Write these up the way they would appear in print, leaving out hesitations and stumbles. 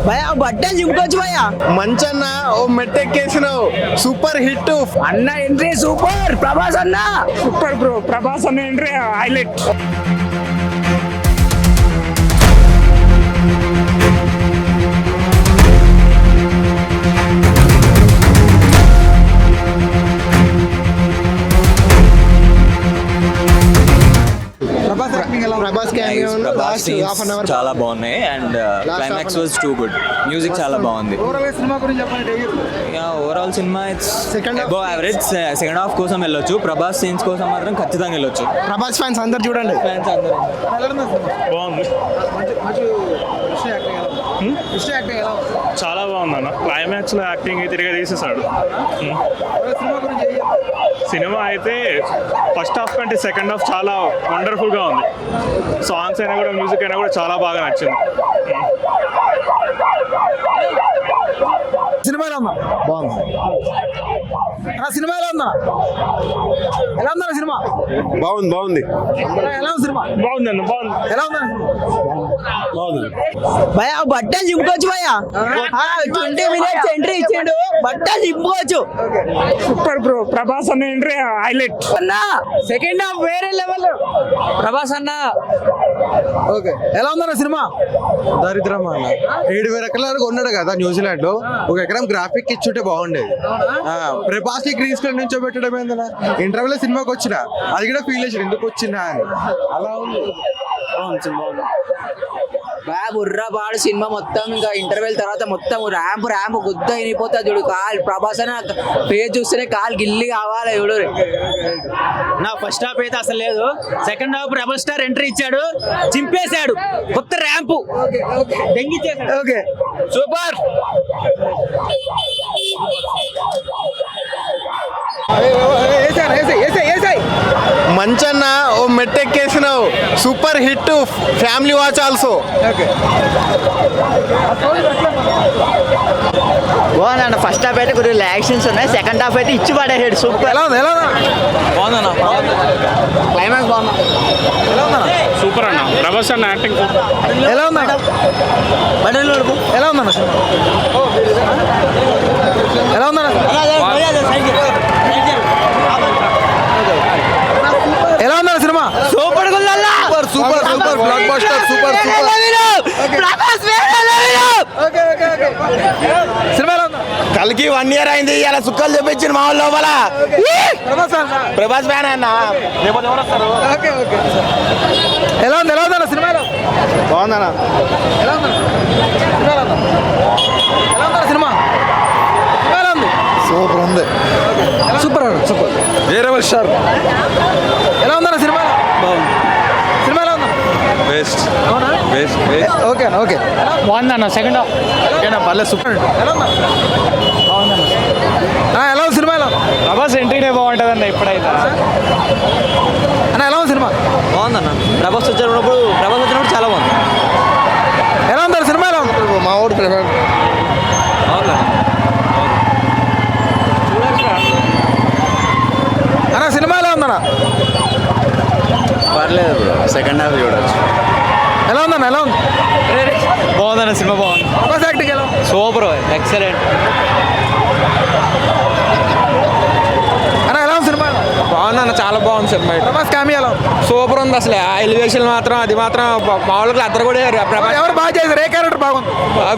భయ్యా బట్టే చింపుకోవచ్చు భయ్యా. మంచన్న ఓ మెట్టెక్కేసినావు, సూపర్ హిట్ అన్న ఎంట్రీ సూపర్. ప్రభాస్ అన్న సూపర్ బ్రో. ప్రభాస్ అన్న ఎంట్రీ హైలైట్. ప్రభాస్ చాలా బాగున్నాయి and climax was too good. Music చాలా బాగుంది. Overall cinema it's above average. Second half కోసం వెళ్ళొచ్చు, ప్రభాస్ సీన్స్ కోసం మాత్రం ఖచ్చితంగా వెళ్ళొచ్చు. ప్రభాస్ ఫ్యాన్స్ అందరు చూడండి. ఫ్యాన్స్ అందరూ బాగుంది, చాలా బాగుంది అన్న. క్లైమాక్స్ లో యాక్టింగ్ తిరిగి తీసేసాడు. సినిమా అయితే ఫస్ట్ హాఫ్ కంటే సెకండ్ హాఫ్ చాలా వండర్ఫుల్ గా ఉంది. సాంగ్స్ అయినా కూడా మ్యూజిక్ అయినా కూడా చాలా బాగా నచ్చింది. సినిమాలో ఉందా? బాగుంది. సినిమాలో ఉందా? ఎలా ఉందా సినిమా? బాగుంది బాగుంది. ఎలా ఉంది సినిమా? బాగుంది అన్న, బాగుంది. ఎలా ఉందా? బాగుంది. భయ్యా బట్టే చింపుకోవచ్చు భయ్యా. 20 minutes ఎంట్రీ ఇచ్చాడు, బట్టే చింపుకోవచ్చు. Super bro. ప్రభాస్ అన్న ఎంట్రీ హైలైట్. అన్న సెకండ్ హాఫ్ వేరే లెవెల్. ప్రభాస్ అన్న ఓకే. ఎలా ఉందన్న సినిమా? దరిద్రం అన్న. 7,000 ఎకరాలకు ఉన్నాడు కదా న్యూజిలాండ్ లో. ఒక ఎకరం గ్రాఫిక్ ఇచ్చుంటే బాగుండేది. ప్రభాస్ కి గ్రీన్ స్క్రీన్ నుంచో పెట్టడం ఏందన్నా? ఇంటర్వ్యూలో సినిమాకి వచ్చిన అది కూడా ఫీల్ చేసాడు, ఎందుకు వచ్చినా అని. అలా ఉంది. బుర్రపాడు సినిమా మొత్తం ఇంకా ఇంటర్వెల్ తర్వాత మొత్తం ర్యాంప్ గుద్ద అయిపోతా చూడు. కాల్ ప్రభాస్ అన్న పేజ్ చూస్తేనే కాలు గిల్లి కావాలి చూడు. నా ఫస్ట్ హాఫ్ అయితే అసలు లేదు. Second half rebel star entry ఇచ్చాడు, చింపేశాడు. కొత్త ర్యాంపు దెంగిచ్చేశాడు. Okay super. మంచన్న ఓ మెట్టెక్కేసినావు, super hit, family watch also. బాగుందండి. ఫస్ట్ హాఫ్ అయితే కొన్ని యాక్షన్స్ ఉన్నాయి, సెకండ్ హాఫ్ అయితే ఇచ్చి పడేసాడు. సూపర్. ఎలా ఉంది? ఎలా ఉందా? బాగుందన్న. క్లైమాక్స్ బాగుంది. ఎలా ఉందా? సూపర్ అన్న. ప్రభాస్ అన్న యాక్టింగ్ ఎలా ఉందా? ఎలా ఉందన్న? ఎలా ఉందన్న? ఎలా ఉందన్న cinema? Super super super super block buster. Super super. Cinema ఎలా ఉందా? కలికి 1 year అయింది, ఇలా సుక్కలు చూపించిన మా వాళ్ళు లోపల. ప్రభాస్ ఫ్యాన్ అన్న. Okay okay. ఎలా ఉంది? ఎలా ఉందన్న సినిమా? బాగుందన్న. ఎలా ఉందన్న సినిమా? ఎలా ఉందన్న సినిమా? ఎలా ఉంది? సూపర్ ఉంది. సూపర్ అన్న. సూపర్. వేరే స్టార్. ఎలా ఉందన్న సినిమా? బాగుంది. సినిమా ఎలా ఉందా? బెస్ట్. అవునా? బెస్ట్. ఓకే అన్న. ఓకే. బాగుందన్న. సెకండ్ హాఫ్ పర్లేదు. సూపర్. ఎలా ఉందా? బాగుందన్న. ఎలా ఉంది సినిమా? ఎలా ఉంది? ప్రభాస్ ఎంట్రీనే బాగుంటుంది అన్న ఇప్పుడైతే. అన్న ఎలా ఉంది సినిమా? బాగుందన్న. ప్రభాస్ వచ్చినప్పుడు చాలా బాగుంది. ఎలా ఉందన్న సినిమా? ఎలా ఉంది? మా ఊరు అన్న సినిమా ఎలా ఉందన్న? పర్లేదు బ్రో, సెకండ్ హాఫ్ చూడొచ్చు. ఎలా ఉందన్న? ఎలా ఉంది? బాగుందన్న, సినిమా బాగుంది. ప్రభాస్ యాక్టింగ్ ఎలా ఉంది? Super, excellent. అన్న ఎలా ఉంది సినిమా? బాగుందన్న, చాలా బాగుంది సినిమా. ప్రభాస్ కామెడీ ఎలా ఉంది? సూపర్ ఉంది అసలు. ఆ ఎలివేషన్ మాత్రం అది మాత్రం మామూలుగా అద్దరు కూడా ఎవరు బాగా చేశారు? ఏ క్యారెక్టర్ బాగుంది?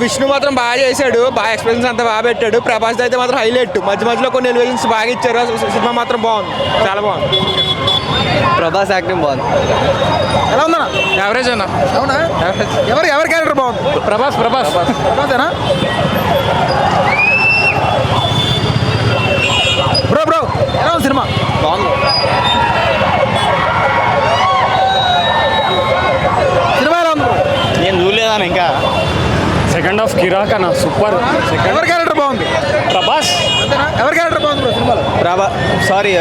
విష్ణు మాత్రం బాగా చేశాడు, బాగా ఎక్స్ప్రెషన్స్ అంతా బాగా పెట్టాడు. ప్రభాస్ అయితే మాత్రం హైలైట్. మధ్యలో కొన్ని ఎలివేషన్స్ బాగా ఇచ్చారు. సినిమా మాత్రం బాగుంది, చాలా బాగుంది. ప్రభాస్ యాక్టింగ్ బాగుంది. ఎలా ఉందన్న? యావరేజ్ అన్న. అవునా? ఎవరి క్యారెక్టర్ బాగుంది? ప్రభాసేనా? బ్రో ఎలా ఉంది సినిమా? బాగుంది. సినిమా ఎలా ఉంది? నేను చూడలేదాను ఇంకా. సెకండ్ హాఫ్ కిరాక్ అన్న. సూపర్. ఎవరి క్యారెక్టర్ బాగుంది? ప్రభాస్. ఎవరి క్యారెక్టర్ బాగుంది బ్రో సినిమాలో? సారీ,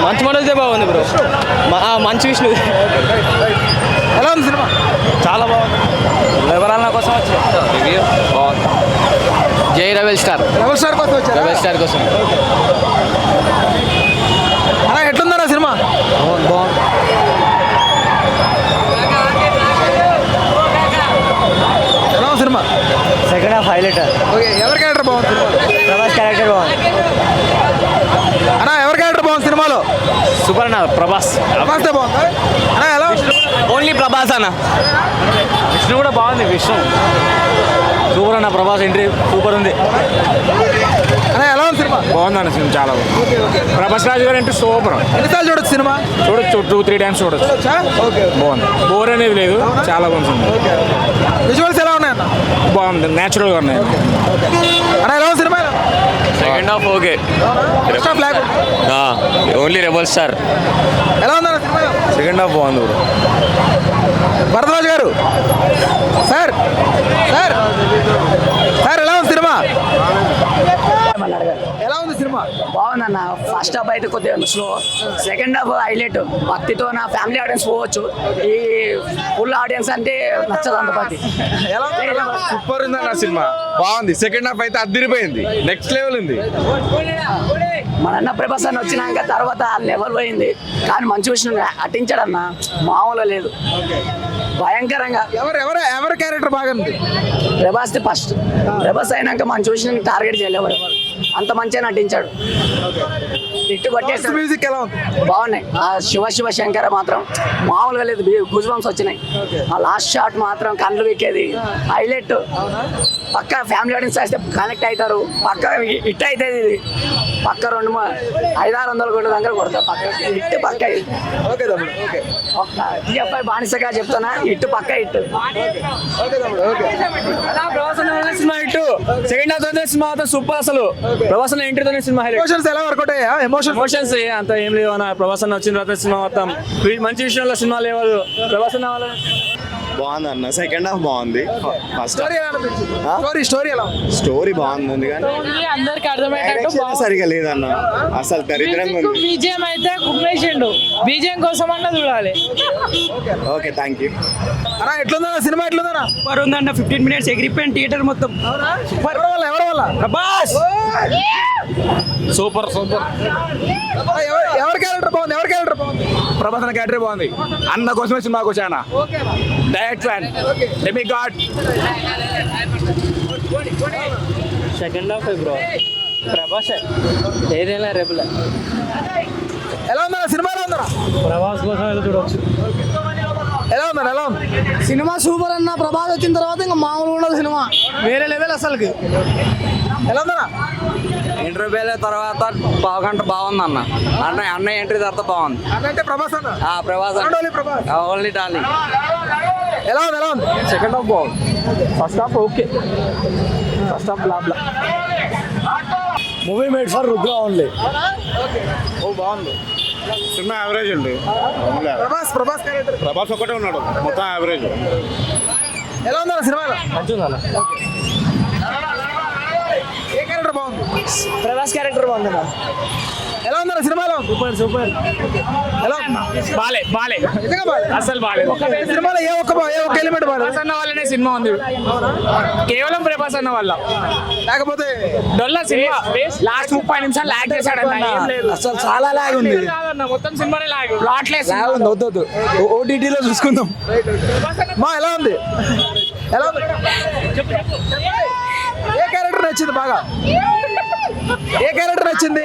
మంచి మోడల్సే బాగుంది బ్రో. మంచి విష్ణు. ఎలా ఉంది సినిమా? చాలా బాగుంది. వివరాల కోసం రివ్యూ బాగుంది. జై రెబల్ స్టార్. రెబల్ స్టార్ కోసం వచ్చారా? రెబల్ స్టార్ కోసం. అలా ఎట్లుందన్న సినిమా? బాగుంది. ఎలా ఉంది cinema? Second half highlight. Okay ఎవరి క్యారెక్టర్ బాగుంది సినిమాలో? ప్రభాస్ క్యారెక్టర్ బాగుంది. అన్న ఎవరి క్యారెక్టర్ బాగుంది సినిమాలో? సూపర్ అన్న ప్రభాస్. ప్రభాస్ బాగుంది అన్న. ఎలా ఉంది? ఓన్లీ ప్రభాస్ అన్న. విష్ణు కూడా బాగుంది. విష్ణు సూపర్ అన్న. ప్రభాస్ ఎంట్రీ సూపర్ ఉంది. అన్న ఎలా ఉంది సినిమా? బాగుందన్న సినిమా చాలా బాగుంది. ప్రభాస్ రాజు గారు అంటే సూపర్. ఎన్నిసార్లు చూడొచ్చు సినిమా? చూడొచ్చు 2-3 టైమ్స్ చూడొచ్చు. ఓకే బాగుంది. బోర్ అనేది లేదు, చాలా బాగుంది. విజువల్స్ ఎలా ఉన్నాయన్న? బాగుంది, న్యాచురల్గా ఉన్నాయి. అన్న ఎలా ఉంది cinema? Second half okay. First half block. Only rebel star. ఎలా ఉందన్న సినిమా? సెకండ్ హాఫ్ బాగుంది bro. Varadaraju garu sir sir sir ఎలా ఉంది సినిమా? ఎలా ఉంది సినిమా? బాగుందన్న. ఫస్ట్ హాఫ్ అయితే కొద్దిగా స్లో, సెకండ్ హాఫ్ హైలైట్. భక్తితో నా ఫ్యామిలీ ఆడియన్స్ పోవచ్చు. ఈ ఫుల్ ఆడియన్స్ అంటే నచ్చదు అంత పది. ఎలా ఉంది? సూపర్ ఉందన్న సినిమా, బాగుంది. సెకండ్ హాఫ్ అయితే అదిరిపోయింది, నెక్స్ట్ లెవెల్ ఉంది. మన అన్న ప్రభాస్ అన్న వచ్చినాక తర్వాత లెవెల్ పోయింది. కానీ మంచి విషయం అటించాడన్న, మామూలు లేదు, భయంకరంగా. ఎవరి క్యారెక్టర్ బాగా ఉంది? ప్రభాస్ ఫస్ట్. ప్రభాస్ అయినాక మంచి విషయం టార్గెట్ చేయలేవు. అంత మంచిగా నటించాడు. ఇట్టు కొట్టేసి మ్యూజిక్ ఎలా ఉంది? బాగున్నాయి. ఆ శివ శంకర మాత్రం మామూలుగా లేదు. గూజ్ బంప్స్ వచ్చినాయి. ఆ లాస్ట్ షాట్ మాత్రం కళ్ళు వీకేది హైలైట్. పక్క ఫ్యామిలీ ఆడియన్స్ అయితే కనెక్ట్ అవుతారు. పక్క హిట్ అవుతుంది. ఇది పక్క 500-600 కోట్ల దగ్గర కొడతారు. పక్క హిట్ పక్క హిట్. ఓకే తమ్ముడు. ఓకే TFI బానిసగా చెప్తున్నా, హిట్ పక్క హిట్. ఓకే తమ్ముడు. Okay cinema hit. Second half cinema super. అసలు ప్రభాస్ ఎంట్రీతోనే సినిమా హైలైట్. ఎమోషన్స్ ఎలా వర్కౌట్ అయ్యా? ఎమోషన్స్ అంత ఏం లేవు అన్న. ప్రభాస్ అన్న వచ్చిన తర్వాత సినిమా మొత్తం మంచి విషయంలో సినిమా లేవు. ప్రభాస్ అన్న వాళ్ళ బాగుంది అన్న. సెకండ్ హాఫ్ బాగుంది. ఫస్ట్ స్టోరీ ఎలా అనిపించింది? స్టోరీ ఎలా ఉంది? స్టోరీ బాగుంది కానీ అందరికి అర్థమయ్యేటట్టు డైరెక్షన్ సరిగా లేదన్న, అసలు దరిద్రంగా ఉంది. బీజిఎం అయితే కుమ్మేసిండు. బీజిఎం కోసం అన్న చూడాలి. Okay thank you. అన్నా ఎట్లుందన్నా సినిమా? ఎట్లుందన్నా? సూపర్ ఉందన్న. 15 minutes ఎగిరిపోయిన థియేటర్ మొత్తం. ఎవరి వల్ల? Prabhas super super. ఎవరి క్యారెక్టర్ బాగుంది? ఎవరి క్యారెక్టర్ బాగుంది? ప్రభాస్ అన్న క్యారెక్టర్ బాగుంది. అన్న కోసమే సినిమాకి వచ్చానా. Direct fan, demi God. Second half bro. Prabhas ఏదైనా రేపులే. ఎలా ఉందన్నా సినిమా? ఎలా ఉందన్నా? ప్రభాస్ కోసం చూడవచ్చు. ఎలా ఉందన్నా? ఎలా ఉంది సినిమా? సూపర్ అన్న. ప్రభాస్ వచ్చిన తర్వాత ఇంకా మామూలు ఉండదు సినిమా. వేరే లెవెల్ అసలుకి. ఎలా ఉందన్నా? ఇంటర్వ్యూల తర్వాత పావుగంట బాగుంది అన్న. అన్న ఎంట్రీ తర్వాత బాగుంది. అంటే ప్రభాస్ అన్న. Prabhas only Prabhas. Only darling. ఎలా ఉంది? ఎలా ఉంది? సెకండ్ హాఫ్ బాగుంది. First half okay. First half లాబ్లా. Movie made for Rudra only. ఓ బాగుంది. సినిమా యావరేజ్ ఉంది. ప్రభాస్ క్యారెక్టర్. ప్రభాస్ ఒకటే ఉన్నాడు, మొత్తం యావరేజ్. ఎలా ఉందన్నా సినిమా? మంచిగా ఏ క్యారెక్టర్ బాగుంది? ప్రభాస్ క్యారెక్టర్ బాగుంది. ఎలా ఉందన్నా సినిమాలో? Super super. ఎలా ఉంది? బాలే నిజంగా బాలేదు. అసలు బాలేదు. సినిమాలో ఏ ఒక్క ఎలిమెంట్ బాలేదు. ప్రభాస్ అన్న వాళ్ళనే సినిమా ఉంది. కేవలం ప్రభాస్ అన్న వల్ల. లేకపోతే డొల్లా సినిమా. లాస్ట్ 30 నిమిషాలు లాగ్ చేశాడు అన్న. అసలు చాలా లాగ్ ఉంది. మొత్తం సినిమానే లాగ్. Plot less. వద్దు ఓటీటీలో చూసుకుందాం. మా ఎలా ఉంది? ఎలా ఉంది? ఏ క్యారెక్టర్ నచ్చింది బాగా? ఏ క్యారెక్టర్ నచ్చింది?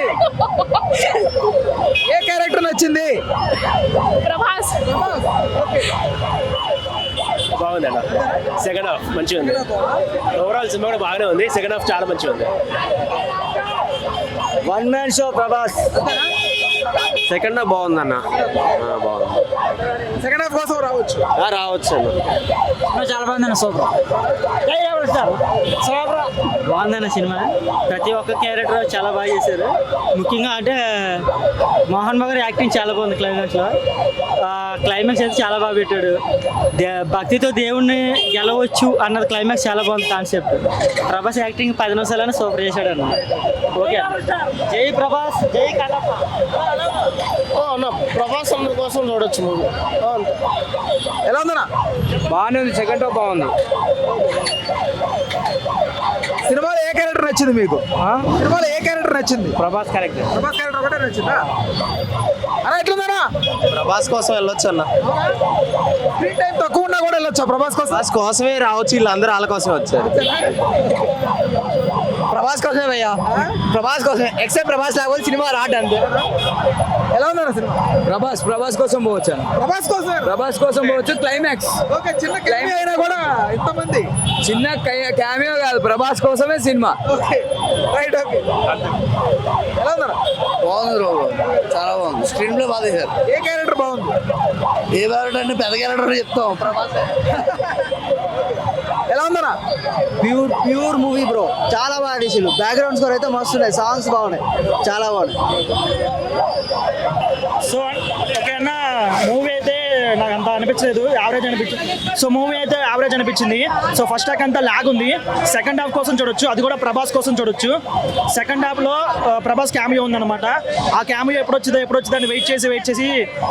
ఏ క్యారెక్టర్ నచ్చింది? ప్రభాస్. బాగుంది అన్న. సెకండ్ హాఫ్ మంచిగా ఉంది. ఓవరాల్ సినిమా కూడా బాగానే ఉంది. సెకండ్ హాఫ్ చాలా మంచిగా ఉంది. One man show Prabhas. Second half బాగుందన్న. బాగుంది. సెకండ్ హాఫ్ కోసం రావచ్చు. రావచ్చు అన్న. చాలా బాగుందన్న. సూపర్. బాగుందన్న సినిమా. ప్రతి ఒక్క క్యారెక్టర్ చాలా బాగా చేశారు. ముఖ్యంగా అంటే మోహన్ బాబు యాక్టింగ్ చాలా బాగుంది. క్లైమాక్స్ అయితే చాలా బాగా పెట్టాడు. భక్తితో దేవుణ్ణి గెలవచ్చు అన్నది క్లైమాక్స్ చాలా బాగుంది కాన్సెప్ట్. ప్రభాస్ యాక్టింగ్ 10 నిమిషాలైనా సూపర్ చేశాడు అన్న. ఓకే. జై ప్రభాస్, జై కథ. ప్రభాస్ అందరి కోసం చూడొచ్చు మూవీ. ఎలా ఉందన్నా? బాగానే ఉంది. సెకండ్ హాఫ్ బాగుంది. సినిమాలో ఏ క్యారెక్టర్ నచ్చింది మీకు? సినిమాలో ఏ క్యారెక్టర్ నచ్చింది? ప్రభాస్ క్యారెక్టర్. ప్రభాస్ క్యారెక్టర్ ఒకటే నచ్చిందా? అలా ఎట్లుందన్నా? ప్రభాస్ కోసం వెళ్ళొచ్చు అన్న. స్క్రీన్ టైం తక్కువ ఉన్నా కూడా వెళ్ళొచ్చా ప్రభాస్ కోసం? ప్రభాస్ కోసమే రావచ్చు, వీళ్ళందరూ వాళ్ళ కోసమే వచ్చారు. ప్రభాస్ కోసమే భయ్యా, ప్రభాస్ కోసమే. ఎక్సెప్ట్ ప్రభాస్ లేకపోతే సినిమా రాట్ అంతే. ఎలా ఉందన్న సినిమా? ప్రభాస్ కోసం పోవచ్చు. ప్రభాస్ కోసం ప్రభాస్ కోసం పోవచ్చు. క్లైమాక్స్ ఓకే, చిన్న క్లైమ్ అయినా కూడా ఇంతమంది. చిన్న క్యామియో కాదు, ప్రభాస్ కోసమే సినిమా. Okay right, okay. ఎలా ఉందన్న? బాగుంది బ్రో, చాలా బాగుంది. స్క్రీన్ ప్లే బాగా తీశారు. ఏ క్యారెక్టర్ బాగుంది? ఏ క్యారెక్టర్ అంటే పెద్ద క్యారెక్టర్ చెప్తాం, ప్రభాస్. ఎలా ఉందన్న? ప్యూర్ మూవీ బ్రో, చాలా బాగా తీసిరు. బ్యాక్గ్రౌండ్ స్కోర్ అయితే మస్తు ఉన్నాయి, సాంగ్స్ బాగున్నాయి, చాలా బాగున్నాయి. సో ఓకే అన్న, మూవీ అయితే నాకు అంత అనిపించలేదు, యావరేజ్ అనిపించింది. సో మూవీ అయితే యావరేజ్ అనిపించింది. సో ఫస్ట్ హాఫ్ అంతా లాగ్ ఉంది. సెకండ్ హాఫ్ కోసం చూడొచ్చు, అది కూడా ప్రభాస్ కోసం చూడొచ్చు. సెకండ్ హాఫ్లో ప్రభాస్ క్యామియో ఉందన్నమాట. ఆ క్యామియో ఎప్పుడు వచ్చిందో అని వెయిట్ చేసి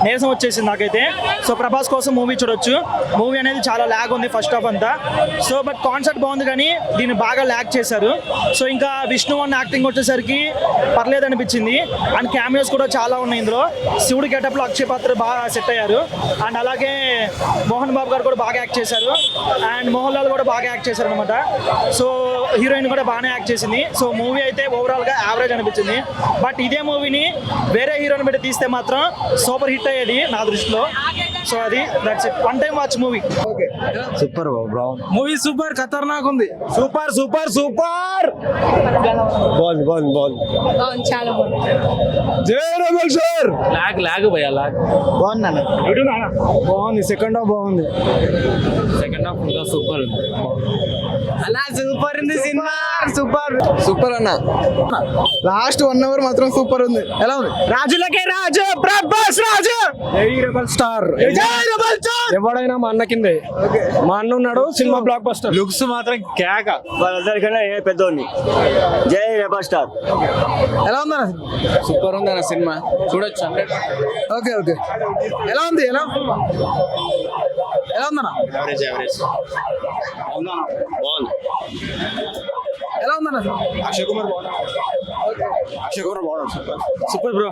నీరసం వచ్చేసింది నాకైతే. సో ప్రభాస్ కోసం మూవీ చూడొచ్చు. మూవీ అనేది చాలా లాగ్ ఉంది ఫస్ట్ హాఫ్ అంతా. సో బట్ కాన్సెప్ట్ బాగుంది, కానీ దీన్ని బాగా లాగ్ చేశారు. సో ఇంకా విష్ణు అన్న యాక్టింగ్ వచ్చేసరికి పర్లేదు అనిపించింది. అండ్ క్యామియోస్ కూడా చాలా ఉన్నాయి ఇందులో. శివుడి గెటప్లో అక్షయ్ పాత్ర బాగా సెట్ అయ్యారు. అండ్ అలాగే మోహన్ బాబు గారు కూడా బాగా యాక్ట్ చేశారు. అండ్ మోహన్ లాల్ కూడా బాగా యాక్ట్ చేశారు అనమాట. సో హీరోయిన్ కూడా బాగానే యాక్ట్ చేసింది. సో మూవీ అయితే ఓవరాల్గా యావరేజ్ అనిపించింది. బట్ ఇదే మూవీని వేరే హీరోని పెట్టి తీస్తే మాత్రం సూపర్ హిట్ అయ్యేది నా దృష్టిలో. సో అది that's it, one time watch movie. Super bro. Movie super ఖతర్నాక్ ఉంది. Super super super. బాగుంది. చాలా బాగుంది. జై రమల్ సార్. లాగ్ భయ్యా, లాగ్ బాగుంది. సెకండ్ హాఫ్ బాగుంది. సెకండ్ హాఫ్ ఇంకా సూపర్ ఉంది. అలా సూపర్ ఉంది సినిమా, సూపర్. సూపర్ అన్న. లాస్ట్ 1 అవర్ మాత్రం సూపర్ ఉంది. ఎలా ఉంది? రాజులకే రాజు, ప్రభాస్ రాజు. జై రెబల్ స్టార్. ఎవడైనా మా అన్న కిందే. మా అన్న ఉన్నాడు, సినిమా బ్లాక్ బస్టర్. లుక్స్ మాత్రం కేక, వాళ్ళందరికన్నా పెద్దోడిని. జై రెబల్ స్టార్. ఎలా ఉందన్న? సూపర్ ఉంది అన్న సినిమా, చూడొచ్చు. ఓకే. ఎలా ఉంది? ఎలా ఉందన్న? యావరేజ్ బాగుంది. ఎలా ఉందన్న? అక్షయ్ కుమార్ బాగున్నాడు. Super bro.